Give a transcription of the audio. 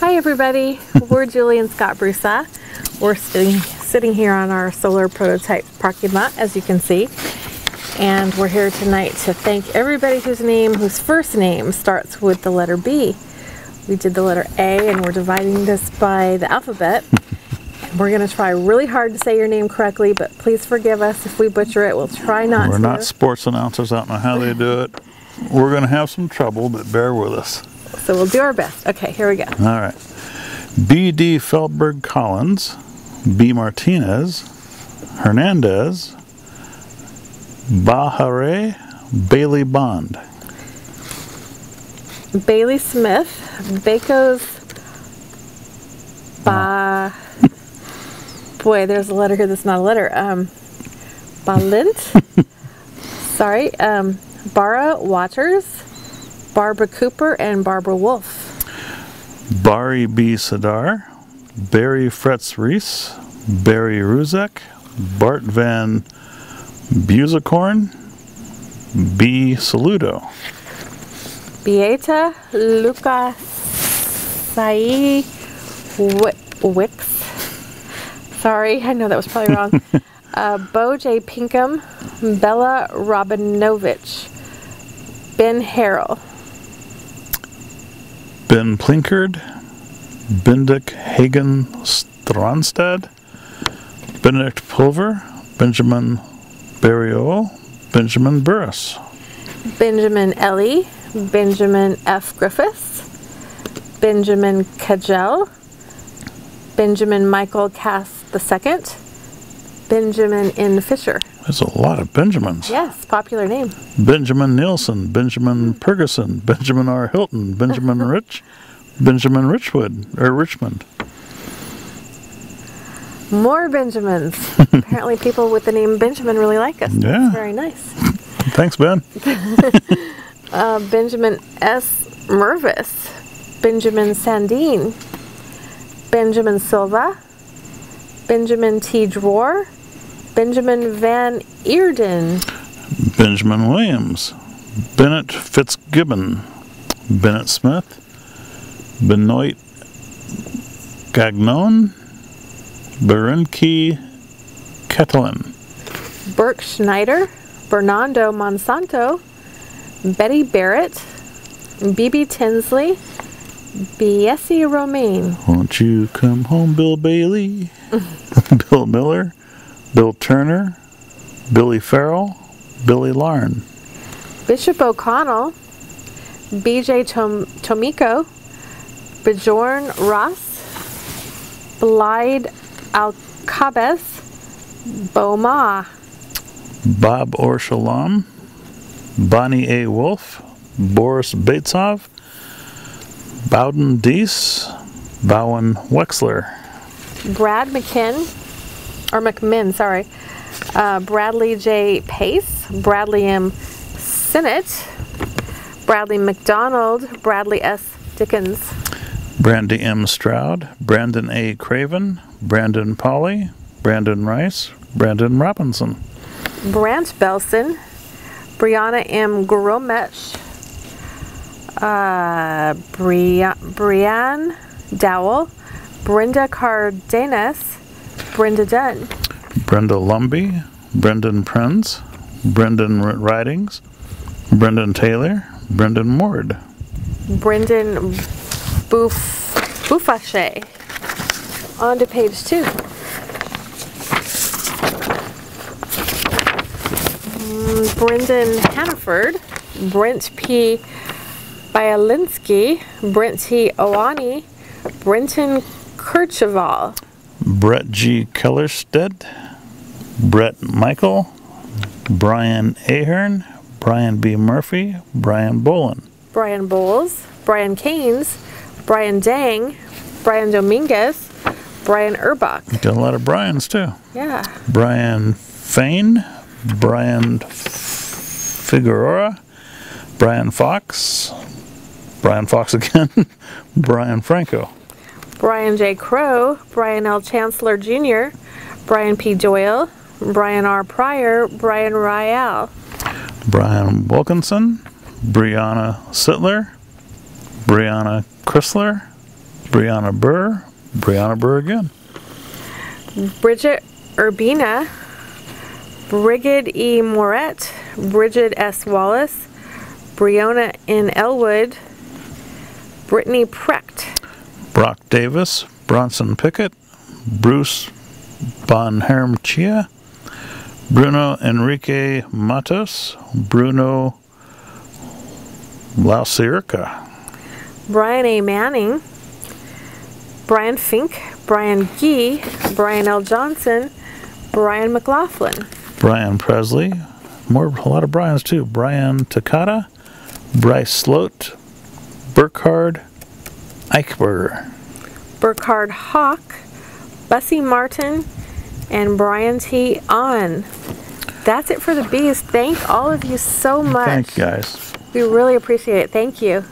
Hi everybody, we're Julie and Scott Brusaw. We're sitting here on our solar prototype parking lot, as you can see. And we're here tonight to thank everybody whose first name starts with the letter B. We did the letter A and we're dividing this by the alphabet. We're going to try really hard to say your name correctly, but please forgive us if we butcher it. We'll try not to. We're not sports announcers. I don't know how they do it. We're going to have some trouble, but bear with us. So we'll do our best. Okay, here we go. All right. B.D. Feldberg Collins, B. Martinez, Hernandez, Bahare, Bailey Bond. Bailey Smith, Baco's, boy, there's a letter here that's not a letter. Balint, sorry, Bara Waters, Barbara Cooper, and Barbara Wolf. Barry B. Sadar, Barry Fretz Reese, Barry Ruzek, Bart Van Busekorn, B. Saludo. Beata Luca Sai Wicks. Sorry, I know that was probably wrong. Bo J. Pinkham, Bella Robinovich, Ben Harrell. Ben Plinkard, Bendik Hagen Stronstad, Benedict Pulver, Benjamin Barriol, Benjamin Burris. Benjamin Ellie, Benjamin F. Griffiths, Benjamin Cagel, Benjamin Michael Cass II, Benjamin N. Fisher. There's a lot of Benjamins. Yes, popular name. Benjamin Nielsen, Benjamin Ferguson, Benjamin R. Hilton, Benjamin Rich, Benjamin Richmond. More Benjamins. Apparently people with the name Benjamin really like us. Yeah. That's very nice. Thanks, Ben. Benjamin S. Mervis, Benjamin Sandine, Benjamin Silva, Benjamin T. Dror, Benjamin Van Eerden, Benjamin Williams, Bennett Fitzgibbon, Bennett Smith, Benoit Gagnon, Berenke Ketelin, Burke Schneider, Bernardo Monsanto, Betty Barrett, B.B. Tinsley, Biesi Romaine. Won't you come home, Bill Bailey? Bill Miller, Bill Turner, Billy Farrell, Billy Larn. Bishop O'Connell, B.J. Tomiko, Bjorn Ross, Blyde Alcabez, Boma. Bob Orshalam, Bonnie A. Wolf, Boris Batesov, Bowden Deese, Bowen Wexler. Brad McMinn, sorry. Bradley J. Pace, Bradley M. Sinnott, Bradley McDonald, Bradley S. Dickens. Brandy M. Stroud, Brandon A. Craven, Brandon Polly, Brandon Rice, Brandon Robinson. Brant Belson, Brianna M. Gromech, Brianne Dowell, Brenda Cardenas, Brenda Dunn. Brenda Lumbie, Brendan Prenz, Brendan Ridings, Brendan Taylor, Brendan Ward. Brendan Boufache. On to page 2. Brendan Hannaford, Brent P. Bielinski, Brent T. Oani, Brenton Kircheval. Brett G. Kellerstedt, Brett Michael, Brian Ahern, Brian B. Murphy, Brian Bolin. Brian Bowles, Brian Keynes, Brian Dang, Brian Dominguez, Brian Urbach. Got a lot of Brians too. Yeah. Brian Fain, Brian Figueroa, Brian Fox again, Brian Franco. Brian J. Crow, Brian L. Chancellor Jr., Brian P. Doyle, Brian R. Pryor, Brian Rial. Brian Wilkinson, Brianna Sittler, Brianna Chrysler, Brianna Burr again. Bridget Urbina, Brigid E. Moret, Bridget S. Wallace, Brianna N. Elwood, Brittany Precht, Brock Davis, Bronson Pickett, Bruce Bonhermchia, Bruno Enrique Matos, Bruno Lausirka, Brian A. Manning, Brian Fink, Brian Gee, Brian L. Johnson, Brian McLaughlin, Brian Presley, a lot of Brians too, Brian Takata, Bryce Sloat, Burkhard Eichberger, Burkhard Hawk, Bussy Martin, and Brian T. On. That's it for the bees. Thank all of you so much. Thank you guys. We really appreciate it. Thank you.